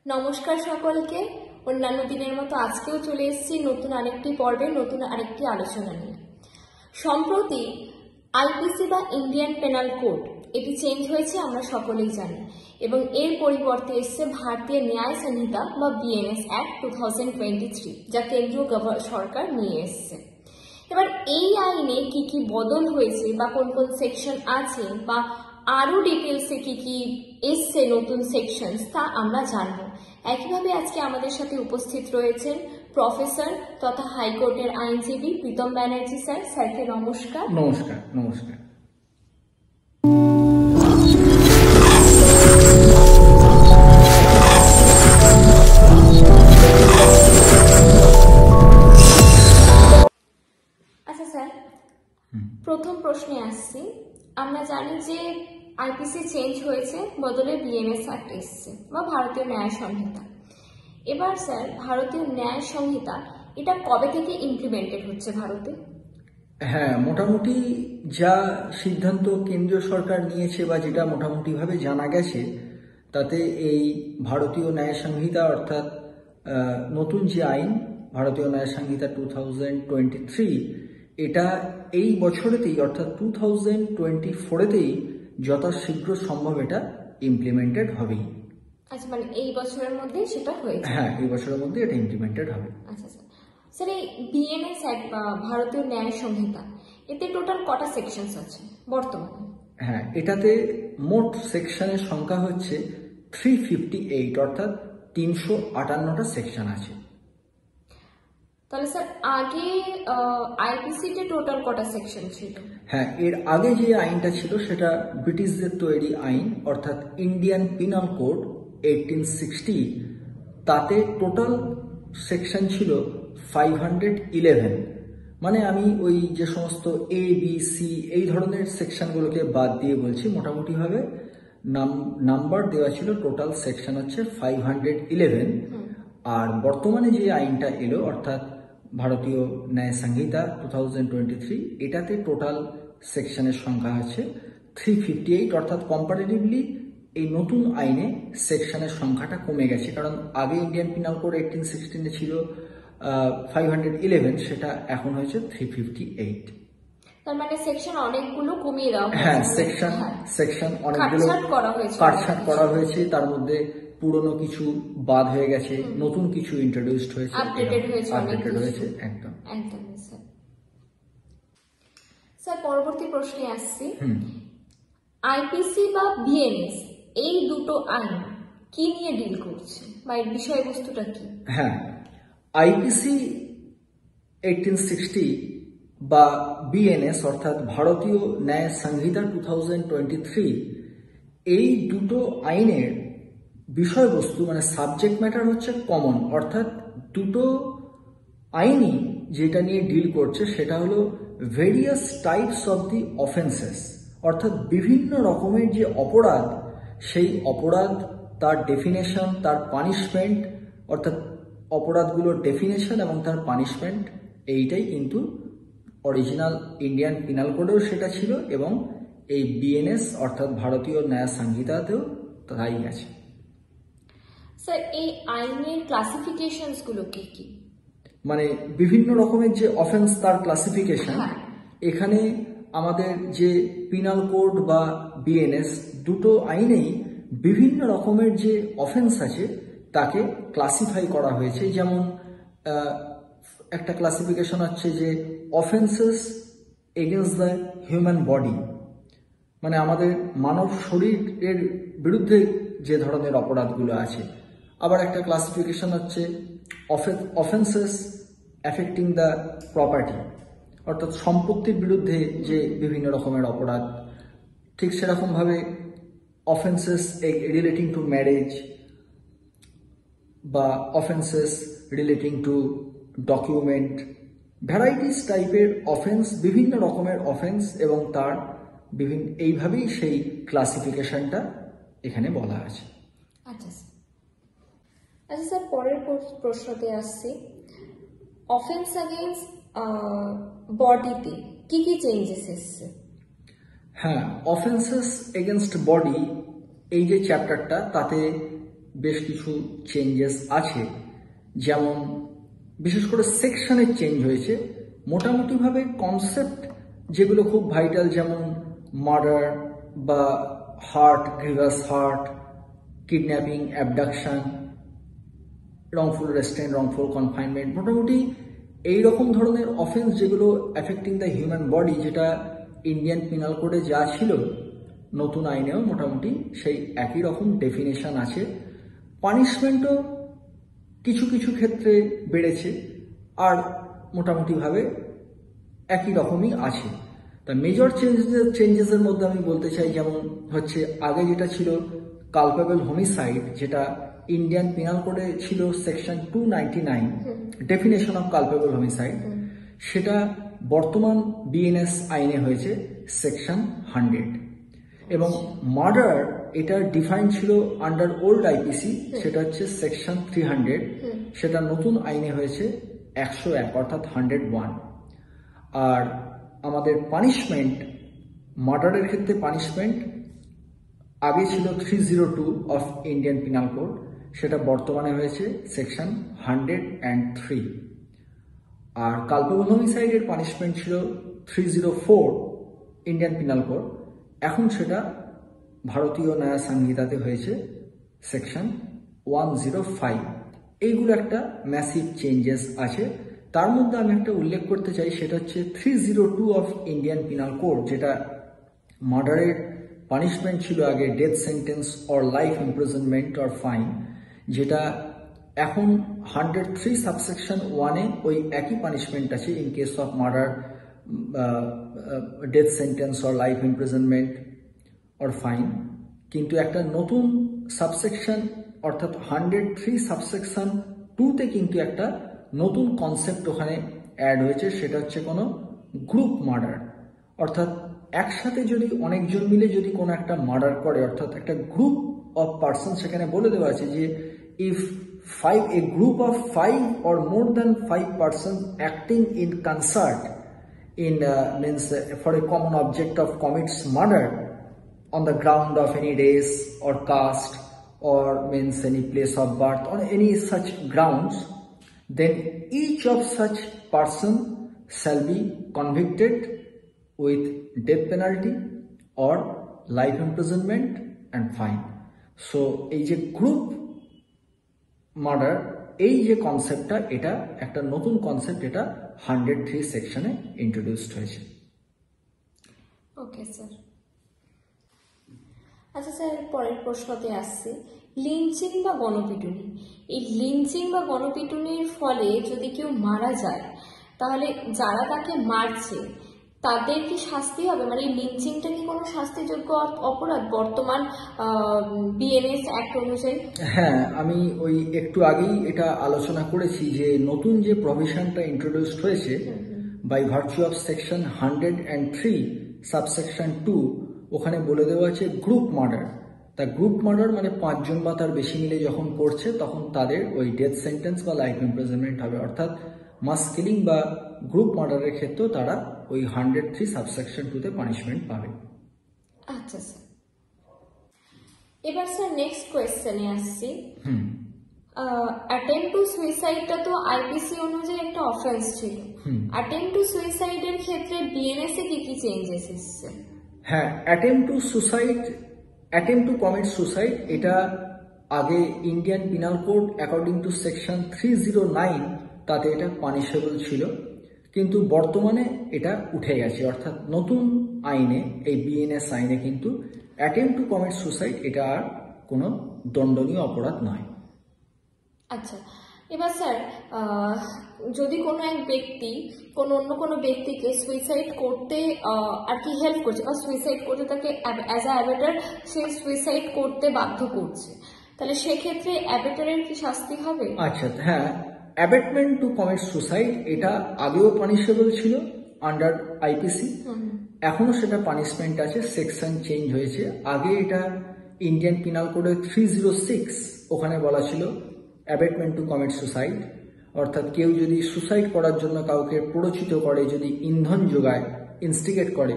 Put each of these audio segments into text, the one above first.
নমস্কার সকলকে। অন্যান্য দিনের মতো আজকেও চলে এসেছি নতুন আরেকটি পর্বে, নতুন আরেকটি আলোচনা নিয়ে। সম্প্রতি আইপিসি বা ইন্ডিয়ান পেনাল কোড এটি চেঞ্জ হয়েছে, আমরা সকলেই জানি, এবং এর পরিবর্তে এসছে ভারতীয় ন্যায় সংহিতা বা বিএনএস অ্যাক্ট 2023, যা কেন্দ্রীয় সরকার নিয়ে এসছে। এবার এই আইনে কি কি বদল হয়েছে বা কোন কোন সেকশন আছে বা আরো ডিটেলসে কি কি এসছে নতুন সেকশন, তা আমরা জানবো। একইভাবে আজকে আমাদের সাথে উপস্থিত রয়েছেন প্রফেসর তথা হাইকোর্টের আইনজীবী প্রীতম ব্যানার্জি স্যার। স্যারকে নমস্কার। নমস্কার। নমস্কার। আচ্ছা স্যার, প্রথম প্রশ্নে আসছি। আমরা জানি যে আইপিসি চেঞ্জ হয়েছে, বদলে বিএনএস অ্যাক্ট এসছে বা ভারতীয় ন্যায় সংহিতা। এবার স্যার, ভারতীয় ন্যায় সংহিতা এটা কবে থেকে ইমপ্লিমেন্টেড হচ্ছে ভারতে? হ্যাঁ, মোটামুটি যা সিদ্ধান্ত কেন্দ্রীয় সরকার নিয়েছে বা যেটা মোটামুটি ভাবে জানা গেছে, তাতে এই ভারতীয় ন্যায় সংহিতা অর্থাৎ নতুন যে আইন ভারতীয় ন্যায় সংহিতা 2023, এটা এই বছরেতেই অর্থাৎ 2024-তেই যথাশীঘ্র সম্ভব এটা ইমপ্লিমেন্টেড হবেই। আচ্ছা, মানে এই বছরের মধ্যে সেটা হয়েছে? হ্যাঁ, এই বছরের মধ্যে এটা ইমপ্লিমেন্টেড হবে। আচ্ছা স্যার, স্যার এই বিএনএস অ্যাক্ট বা ভারতীয় ন্যায় সংহিতা, এতে টোটাল কটা সেকশনস আছে বর্তমানে? হ্যাঁ, এটাতে মোট সেকশনের সংখ্যা হচ্ছে 358, অর্থাৎ 358টা সেকশন আছে। তাহলে স্যার আগে আইপিসিতে টোটাল কটা সেকশন ছিল? হ্যাঁ, এর আগে যে আইনটা ছিল সেটা ব্রিটিশদের তৈরি আইন, অর্থাৎ ইন্ডিয়ান পিনাল কোড 1860। তাতে টোটাল সেকশন ছিল 511। মানে আমি ওই যে সমস্ত এ বি সি এই ধরনের সেকশনগুলোকে বাদ দিয়ে বলছি, মোটামুটিভাবে নাম্বার দেওয়া ছিল, টোটাল সেকশন হচ্ছে 511। আর বর্তমানে যে আইনটা এলো অর্থাৎ ভারতীয় ন্যায় সংহিতা 2023, এটাতে টোটাল সেকশনের সংখ্যা আছে 358, অর্থাৎ কম্পারেটিভলি এই নতুন আইনে সেকশনের সংখ্যাটা কমে গেছে। কারণ আগে ইন্ডিয়ান পিনাল কোড 1816 ছিল 511, সেটা এখন হয়েছে 358। তার মানে সেকশন অনেকগুলো কমিয়ে দেওয়া হয়েছে? হ্যাঁ, সেকশন অনেকগুলো কাটছাঁট করা হয়েছে। তার মধ্যে পুরনো কিছু বাদ হয়ে গেছে, নতুন কিছু ইন্ট্রোডিউসড হয়েছে, আপডেটেড হয়েছে। একদম স্যার। স্যার, পরবর্তী প্রশ্নে আসছি। আইপিসি বা বিএনএস এই দুটো আইন কি নিয়ে ডিল করছে বা এর বিষয়বস্তুটা কি? হ্যাঁ, আইপিসি 1860 বা বিএনএস অর্থাৎ ভারতীয় ন্যায় সংহিতা 2023, এই দুটো আইনের বিষয়বস্তু মানে সাবজেক্ট ম্যাটার হচ্ছে কমন। অর্থাৎ দুটো আইনই যেটা নিয়ে ডিল করছে সেটা হলো various types of the offences, অর্থাৎ বিভিন্ন রকমের যে অপরাধ, সেই অপরাধ, তার ডেফিনেশন, তার পানিশমেন্ট, অর্থাৎ অপরাধগুলোর ডেফিনেশন এবং তার পানিশমেন্ট, এইটাই কিন্তু অরিজিনাল ইন্ডিয়ান পিনাল কোডেও সেটা ছিল এবং এই বিএনএস অর্থাৎ ভারতীয় ন্যায় সংহিতাতেও তাই আছে। স্যার, এই আইনের ক্লাসিফিকেশনস গুলো কি কি? মানে বিভিন্ন রকমের যে অফেন্স, তার ক্লাসিফিকেশন। এখানে আমাদের যে পিনাল কোড বা বিএনএস দুটো আইনেই বিভিন্ন রকমের যে অফেন্স আছে তাকে ক্লাসিফাই করা হয়েছে। যেমন একটা ক্লাসিফিকেশন হচ্ছে যে offences against the human body, মানে আমাদের মানব শরীরের বিরুদ্ধে যে ধরনের অপরাধগুলো আছে। আবার একটা ক্লাসিফিকেশন হচ্ছে অফেন্সেস অ্যাফেক্টিং দ্য প্রপার্টি, অর্থাৎ সম্পত্তির বিরুদ্ধে যে বিভিন্ন রকমের অপরাধ। ঠিক সেরকমভাবে অফেন্সেস রিলেটিং টু ম্যারেজ বা offences relating to document, varieties টাইপের অফেন্স, বিভিন্ন রকমের অফেন্স, এবং তার বিভিন্ন এইভাবেই সেই ক্লাসিফিকেশনটা এখানে বলা আছে। আচ্ছা স্যার, পরের প্রশ্নতে আসছি। অফেন্স এগেইনস্ট বডিতে কি কি চেঞ্জেস এসছে? হ্যাঁ, অফেন্সেস এগেনস্ট বডি এই যে চ্যাপ্টারটা, তাতে বেশ কিছু চেঞ্জেস আছে, যেমন বিশেষ করে সেকশনের চেঞ্জ হয়েছে। মোটামুটিভাবে কনসেপ্ট যেগুলো খুব ভাইটাল, যেমন মার্ডার বা heart, grievous heart, kidnapping, abduction, wrongful restrained, wrongful confinement, মোটামুটি এইরকম ধরনের অফেন্স যেগুলো অ্যাফেক্টিং দ্য হিউম্যান বডি, যেটা ইন্ডিয়ান পিনাল কোডে যা ছিল নতুন আইনেও মোটামুটি সেই একই রকম ডেফিনেশন আছে। পানিশমেন্টও কিছু কিছু ক্ষেত্রে বেড়েছে, আর মোটামুটিভাবে একই রকমই আছে। তা মেজর চেঞ্জেসের মধ্যে আমি বলতে চাই, যেমন হচ্ছে আগে যেটা ছিল কালপেবল হোমিসাইড, যেটা ইন্ডিয়ান পিনাল কোডে ছিল section 299, definition of culpable homicide, সেটা বর্তমান বিএনএস আইনে হয়েছে সেকশন 100। এবং মার্ডার, এটা ডিফাইন ছিল আন্ডার ওল্ড আইপিসি, সেটা হচ্ছে সেকশন 300, সেটা নতুন আইনে হয়েছে 101 অর্থাৎ 101। আর আমাদের পানিশমেন্ট, মার্ডারের ক্ষেত্রে পানিশমেন্ট আগে ছিল 302 অফ ইন্ডিয়ান পিনাল কোড, সেটা বর্তমানে হয়েছে সেকশন 103। আর কালপেবল হোমিসাইডের পানিশমেন্ট ছিল 304 ইন্ডিয়ান পিনাল কোড, এখন সেটা ভারতীয় ন্যায় সংহিতাতে হয়েছে সেকশন 105। এইগুলো একটা ম্যাসিভ চেঞ্জেস আছে। তার মধ্যে আমি একটা উল্লেখ করতে চাই, সেটা হচ্ছে 302 অফ ইন্ডিয়ান পিনাল কোড, যেটা মার্ডারের পানিশমেন্ট ছিল আগে death sentence or life imprisonment or fine, যেটা এখন 103 সাবসেকশন 1-এ ওই একই পানিশমেন্ট আছে in case of murder, death sentence or life imprisonment or fine. কিন্তু একটা নতুন সাবসেকশন অর্থাৎ 103 সাবসেকশন 2-তে কিন্তু একটা নতুন কনসেপ্ট ওখানে অ্যাড হয়েছে, সেটা হচ্ছে কোনো গ্রুপ মার্ডার। অর্থাৎ একসাথে যদি অনেকজন মিলে যদি কোনো একটা মার্ডার করে, অর্থাৎ একটা গ্রুপ অফ পার্সন, সেখানে বলে দেওয়া আছে যে if a group of 5 or more than 5 persons acting in concert in for a common object of commits murder on the ground of any race or caste or means any place of birth on any such grounds, then each of such person shall be convicted with death penalty or life imprisonment and fine. So এই যে group murder, এই যে কনসেপ্টটা, এটা একটা নতুন concept, এটা 103 সেকশনে ইন্ট্রোডিউসড হয়েছে। Okay sir. আচ্ছা স্যার, পরের প্রশ্নতে আসছে লিঞ্চিং বা গণপিটুনি। এই লিঞ্চিং বা গণপিটুনির ফলে যদি কেউ মারা যায়, তাহলে যারা তাকে মারছে তাদের কি শাস্তি হবে? মানে লিঞ্চিংটা কি কোনো শাস্তিযোগ্য অপরাধ বর্তমান বিএনএস অ্যাক্ট অনুযায়ী? হ্যাঁ, আমি ওই একটু আগেই এটা আলোচনা করেছি যে নতুন যে প্রভিশনটা ইন্ট্রোডিউসড হয়েছে by virtue of section 103 subsection 2, ওখানে বলে দেওয়া আছে গ্রুপ মার্ডার। তা গ্রুপ মার্ডার মানে 5 জন বা তার বেশি মিলে যখন করছে, তখন তাদের ওই ডেথ সেন্টেন্স বা লাইফ ইমপ্রিজনমেন্ট হবে। অর্থাৎ মাস কিলিং বা গ্রুপ মার্ডারের ক্ষেত্রেও তারা ওই 103 সাবসেকশন 2-তে পানিশমেন্ট পাবে। আচ্ছা স্যার, এবার স্যার নেক্সট কোয়েশ্চেনে আসছি। অ্যাটেম্প টু সুইসাইডটা তো আইপিসি অনুযায়ী একটা অফেন্স ছিল। অ্যাটেম্প টু সুইসাইডের ক্ষেত্রে বিএনএস এ কি কি চেঞ্জেস এসেছে? হ্যাঁ, attempt to suicide, attempt to commit suicide, এটা আগে Indian penal code according to section 309 তাতে এটা পানিশেবল ছিল, কিন্তু বর্তমানে এটা উঠে গেছে। অর্থাৎ নতুন আইনে, এই বিএনএস আইনে কিন্তু অ্যাটেম্প টু কমিট সুসাইড এটা আর কোনো দণ্ডনীয় অপরাধ নয়। আচ্ছা, এবার স্যার যদি কোনো এক ব্যক্তি অন্য কোনো ব্যক্তিকে সুইসাইড করতে আর কি হেল্প করছে, বা সুইসাইড করতে তাকে অ্যাজ আ অ্যাবেটার সে সুইসাইড করতে বাধ্য করছে, তাহলে সেক্ষেত্রে অ্যাবেটারের কি শাস্তি হবে? আচ্ছা, হ্যাঁ, অ্যাবেটমেন্ট টু কমিট সুসাইড এটা আগেও পানিশেবল ছিল আন্ডার আইপিসি, এখনো সেটা পানিশমেন্ট আছে, সেকশন চেঞ্জ হয়েছে। আগে এটা ইন্ডিয়ান পিনাল কোডের 306 ওখানে বলা ছিল অ্যাবেটমেন্ট টু কমিট সুসাইড, অর্থাৎ কেউ যদি সুসাইড করার জন্য কাউকে প্ররোচিত করে, যদি ইন্ধন যোগায়, ইনস্টিগেট করে,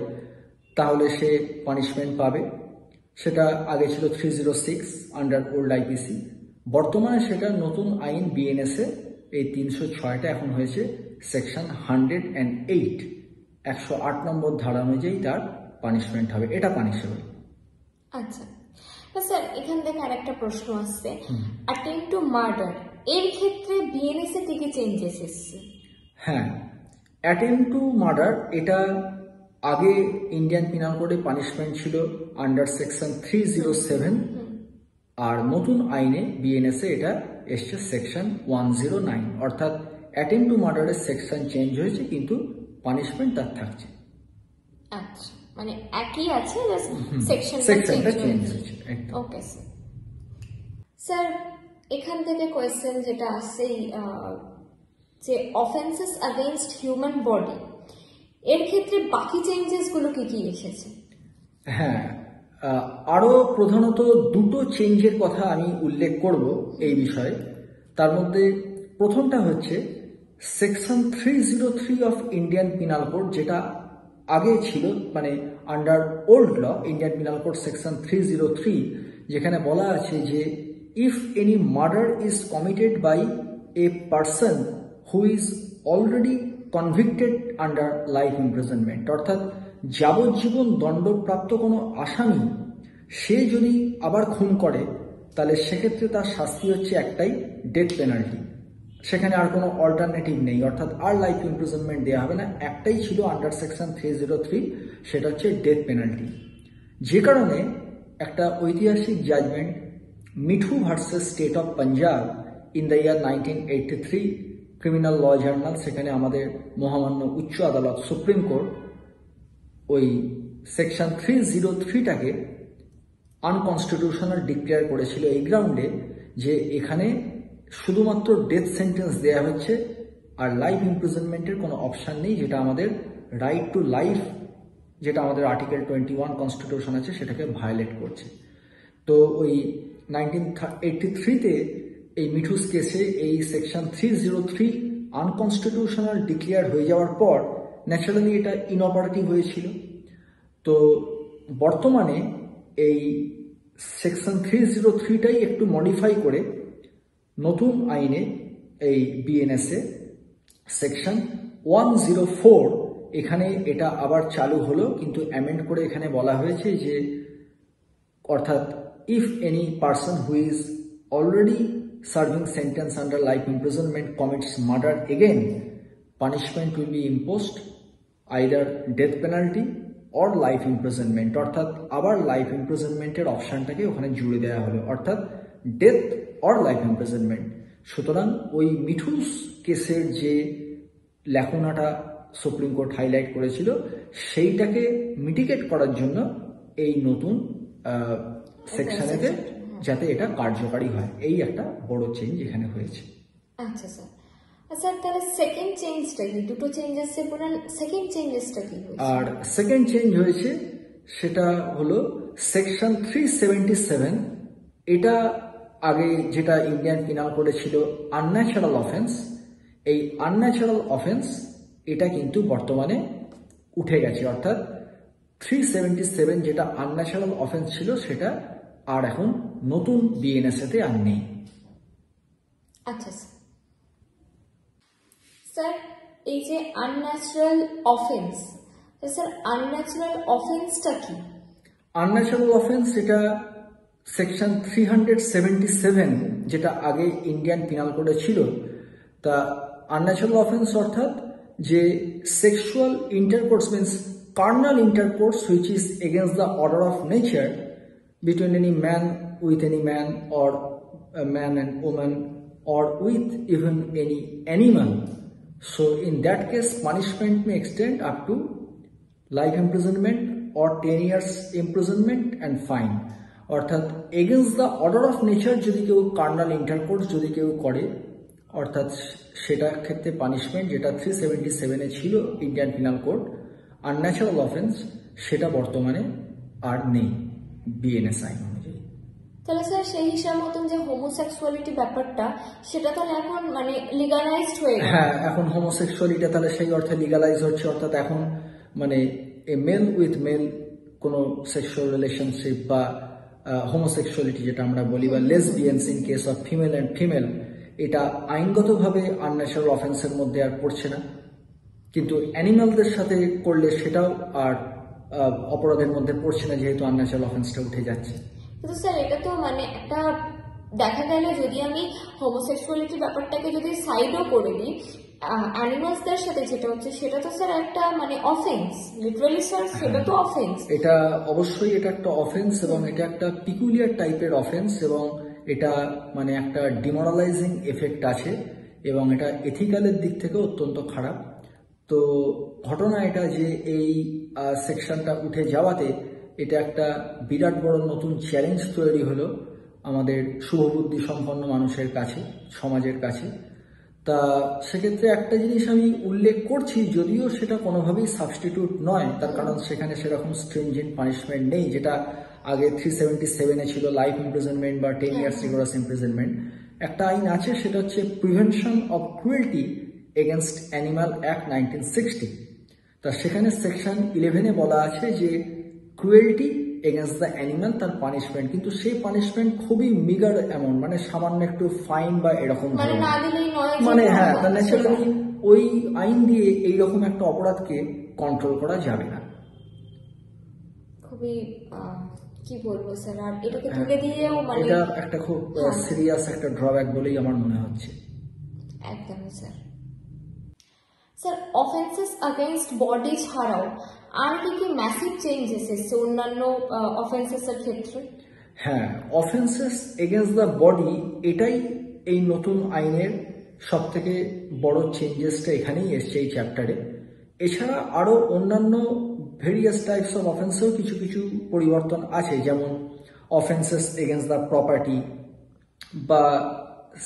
তাহলে সে পানিশমেন্ট পাবে। সেটা আগে ছিল 306 আন্ডার ওল্ড আইপিসি। বর্তমানে সেটা নতুন আইন বিএনএস এ এই 306টা এখন হয়েছে সেকশন 108, 108 নম্বর ধারা অনুযায়ী তার পানিশমেন্ট হবে, এটা পানিশেবল। আচ্ছা স্যার, এখান থেকে আরেকটা প্রশ্ন আসছে, অ্যাটেম্প টু মার্ডার এর ক্ষেত্রে বিএনএস এ কি চেঞ্জেস এসেছে? হ্যাঁ, অ্যাটেম্প টু মার্ডার এটা আগে ইন্ডিয়ান পিনাল কোডে পানিশমেন্ট ছিল আন্ডার সেকশন 307, আর নতুন আইনে বিএনএস এ এটা এসছে সেকশন 109, অর্থাৎ অ্যাটেম্প টু মার্ডারের সেকশন চেঞ্জ হয়েছে কিন্তু পানিশমেন্ট তার থাকছে। আচ্ছা, মানে একই আছে, জাস্ট সেকশনটা চেঞ্জ হয়েছে। Okay sir. স্যার, এখান থেকে কোয়েশ্চেন যেটা আসছে যে অফেন্সেস अगेंस्ट হিউম্যান বডি এর ক্ষেত্রে বাকি চেঞ্জেস গুলো কি কি এসেছে? হ্যাঁ, আরো প্রধানত দুটো চেঞ্জের কথা আমি উল্লেখ করব এই বিষয়ে। তার মধ্যে প্রথমটা হচ্ছে section 303 of Indian penal code, যেটা আগে ছিল মানে under old law Indian penal code section 303, যেখানে বলা আছে যে if any murder is committed by a person who is already convicted under life imprisonment, অর্থাৎ যাবজ্জীবন দণ্ডপ্রাপ্ত কোনো আসামি সে যদি আবার খুন করে তাহলে সেক্ষেত্রে তার শাস্তি হচ্ছে একটাই, ডেথ পেনাল্টি। সেখানে আর কোনো অল্টারনেটিভ নেই, অর্থাৎ আর লাইফ ইমপ্রিজনমেন্ট দেওয়া হবে না, একটাই ছিল আন্ডার সেকশন 303, সেটা হচ্ছে ডেথ পেনাল্টি। যে কারণে একটা ঐতিহাসিক judgment Mithu versus state of Punjab in the year 1983 criminal law journal, সেখানে আমাদের মহামান্য উচ্চ আদালত সুপ্রিম কোর্ট ওই সেকশন 303টাকে আনকনস্টিটিউশনাল ডিক্লেয়ার করেছিল এই গ্রাউন্ডে যে এখানে শুধুমাত্র ডেথ সেন্টেন্স দেয়া হচ্ছে আর লাইফ ইমপ্রিজনমেন্টের কোনো অপশান নেই, যেটা আমাদের রাইট টু লাইফ, যেটা আমাদের আর্টিকেল 21 কনস্টিটিউশন আছে, সেটাকে ভায়োলেট করছে। তো ওই 1983-তে এই মিঠুস কেসে এই সেকশন 303 আনকনস্টিটিউশনাল ডিক্লেয়ার হয়ে যাওয়ার পর ন্যাচারালি এটা ইনঅপারেটিভ হয়েছিল। তো বর্তমানে এই সেকশন 303টাই একটু মডিফাই করে নতুন আইনে এই বিএনএস এ সেকশন 104 এখানে এটা আবার চালু হলো, কিন্তু অ্যামেন্ড করে এখানে বলা হয়েছে যে অর্থাৎ if any person who is already serving sentence under life imprisonment commits murder again, punishment will be imposed either death penalty or life imprisonment, অর্থাৎ আবার লাইফ ইমপ্রিজনমেন্টের অপশানটাকে ওখানে জুড়ে দেওয়া হলো, অর্থাৎ ডেথ অর লাইফ ইমপ্রিজনমেন্ট। সুতরাং ওই মিঠুস কেসের যে ল্যাকুনাটা সুপ্রিম কোর্ট হাইলাইট করেছিল সেইটাকে মিটিগেট করার জন্য এই নতুন সেকশনেতে যাতে এটা কার্যকারী হয়, এই একটা বড় চেঞ্জ এখানে হয়েছে। আচ্ছা স্যার। আচ্ছা, তাহলে সেকেন্ড চেঞ্জটা কি? দুটো চেঞ্জেসের পরে সেকেন্ড চেঞ্জেসটা কি হয়েছে? আর সেকেন্ড চেঞ্জ হয়েছে সেটা হলো সেকশন 377, এটা আগে যেটা ইন্ডিয়ান পিনাল কোডে ছিল আনন্যাচারাল অফেন্স, এই আনন্যাচারাল অফেন্স এটা কিন্তু বর্তমানে উঠে গেছে, অর্থাৎ 377 যেটা আনন্যাচারাল অফেন্স ছিল সেটা আর এখন নতুন বিএনএস এতে আর নেই। আচ্ছা স্যার, এই যে আনন্যাচারাল অফেন্স, স্যার আনন্যাচারাল অফেন্সটা কি? আনন্যাচারাল অফেন্স এটা সেকশন 377 যেটা আগে ইন্ডিয়ান পিনাল কোডে ছিল, তা আনন্যাচারাল অফেন্স অর্থাৎ যে sexual intercourse means Karnal intercourse which is against the order of nature between any man with any man or a man and woman or with even any animal. So in that case punishment may extend up to life imprisonment or 10 years imprisonment and fine. অর্থাৎ against the order of nature যদি কেউ Karnal intercourse যদি কেউ করে, অর্থাৎ সেটা ক্ষেত্রে punishment যেটা 377-এ ছিল Indian penal code unnatural offence, সেটা বর্তমানে আর নেই বিএনএস আইন অনুযায়ী। তাহলে স্যার সেই হিসাব মতন যে হোমোসেক্সুয়ালিটি ব্যাপারটা সেটা তাহলে এখন মানে লিগালাইজড হয়ে গেছে। হ্যাঁ, এখন হোমোসেক্সুয়ালিটি তাহলে সেই অর্থে লিগালাইজ হচ্ছে, অর্থাৎ এখন মানে এ মেল উইথ মেল কোনো সেক্সুয়াল রিলেশনশিপ বা হোমোসেক্সুয়ালিটি যেটা আমরা বলি বা lesbians in case of female and female, এটা আইনগতভাবে আনন্যাচারাল অফেন্সের মধ্যে আর পড়ছে না, কিন্তু অ্যানিমালদের সাথে করলে সেটাও আর অপরাধের মধ্যে পড়ছে না, যেহেতু আনন্যাচারাল অফেন্সটা উঠে যাচ্ছে। কিন্তু স্যার এটা তো মানে একটা দেখা গেল যদি আমি হোমোসেক্সুয়ালিটি ব্যাপারটাকে যদি সাইডও করে দিই, অ্যানিমালসদের সাথে যেটা হচ্ছে সেটা তো স্যার একটা মানে অফেন্স, লিটারালি স্যার সেটা তো অফেন্স। এটা অবশ্যই এটা একটা অফেন্স এবং এটা একটা পিকুলিয়ার টাইপের অফেন্স এবং এটা মানে একটা ডিমোরালাইজিং এফেক্ট আছে এবং এটা এথিক্যালের দিক থেকে অত্যন্ত খারাপ। তো ঘটনা এটা যে এই সেকশনটা উঠে যাওয়াতে এটা একটা বিরাট বড় নতুন চ্যালেঞ্জ তৈরি হলো আমাদের শুভবুদ্ধি সম্পন্ন মানুষের কাছে, সমাজের কাছে। তা সেক্ষেত্রে একটা জিনিস আমি উল্লেখ করছি, যদিও সেটা কোনোভাবেই সাবস্টিটিউট নয়, তার কারণ সেখানে সেরকম স্ট্রিনজেন্ট পানিশমেন্ট নেই, যেটা আগে 377-এ ছিল লাইফ ইমপ্রিজনমেন্ট বা 10 ইয়ার্স রিগরাস ইমপ্রিজনমেন্ট। একটা আইন আছে, সেটা হচ্ছে prevention of cruelty against animal act 1960। তা সেখানে সেকশন 11-এ বলা আছে যে ক্রুয়েলটি এগেনস্ট দ্য অ্যানিমাল তার পানিশমেন্ট, কিন্তু সেই পানিশমেন্ট খুবই মিগার অ্যামাউন্ট, মানে সামান্য একটু ফাইন বা এরকম মানে হ্যাঁ, তা ন্যাচারালি ওই আইন দিয়ে এইরকম একটা অপরাধকে কন্ট্রোল করা যাবে না। খুবই কি বলবো স্যার, আর এটাকে তুলে দিয়েও মানে এটা একটা খুব সিরিয়াস একটা ড্রব্যাক বলেই আমার মনে হচ্ছে। একদমই sir. Sir offences against body ছাড়াও আর কি কি ম্যাসিভ চেঞ্জেস এসেছে অন্যান্য অফেন্সেসের ক্ষেত্রে? হ্যাঁ, অফেন্সেস এগেনস্ট দ্য বডি এটাই এই নতুন আইনের সব থেকে বড় চেঞ্জেসটা এখানেই এসছে এই চ্যাপ্টারে। এছাড়া আরও অন্যান্য ভেরিয়াস টাইপস অফ অফেন্সেও কিছু কিছু পরিবর্তন আছে, যেমন অফেন্সেস এগেনস্ট দ্য প্রপার্টি বা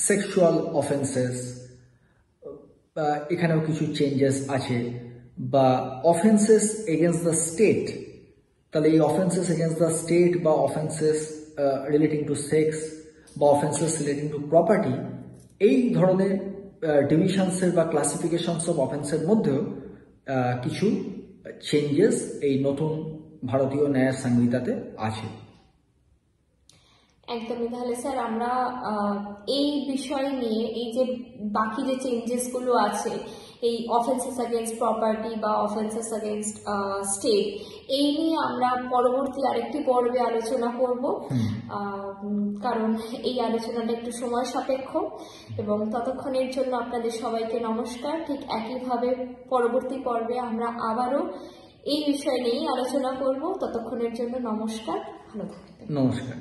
সেক্সুয়াল অফেন্সেস, এখানেও কিছু চেঞ্জেস আছে, বা অফেন্সেস এগেনস্ট দ্য স্টেট। তাহলে এই অফেন্সেস এগেনস্ট দ্য স্টেট বা অফেন্সেস রিলেটিং টু সেক্স বা অফেন্সেস রিলেটিং টু প্রপার্টি, এই ধরনের ডিভিশনসের বা ক্লাসিফিকেশনস অফ অফেন্সের মধ্যেও কিছু চেঞ্জেস এই নতুন ভারতীয় ন্যায় সংহিতাতে আছে। একদমই। তাহলে স্যার আমরা এই বিষয় নিয়ে এই যে বাকি যে চেঞ্জেসগুলো আছে এই অফেন্সেস अगेंस्ट প্রপার্টি বা অফেন্সেস अगेंस्ट স্টেট, এই নিয়ে আমরা পরবর্তী আরেকটি পর্বে আলোচনা করব, কারণ এই আলোচনাটা একটু সময় সাপেক্ষ। এবং ততক্ষণের জন্য আপনাদের সবাইকে নমস্কার। ঠিক একইভাবে পরবর্তী পর্বে আমরা আবারও এই বিষয় নিয়েই আলোচনা করব। ততক্ষণের জন্য নমস্কার, ভালো থাকবেন। নমস্কার।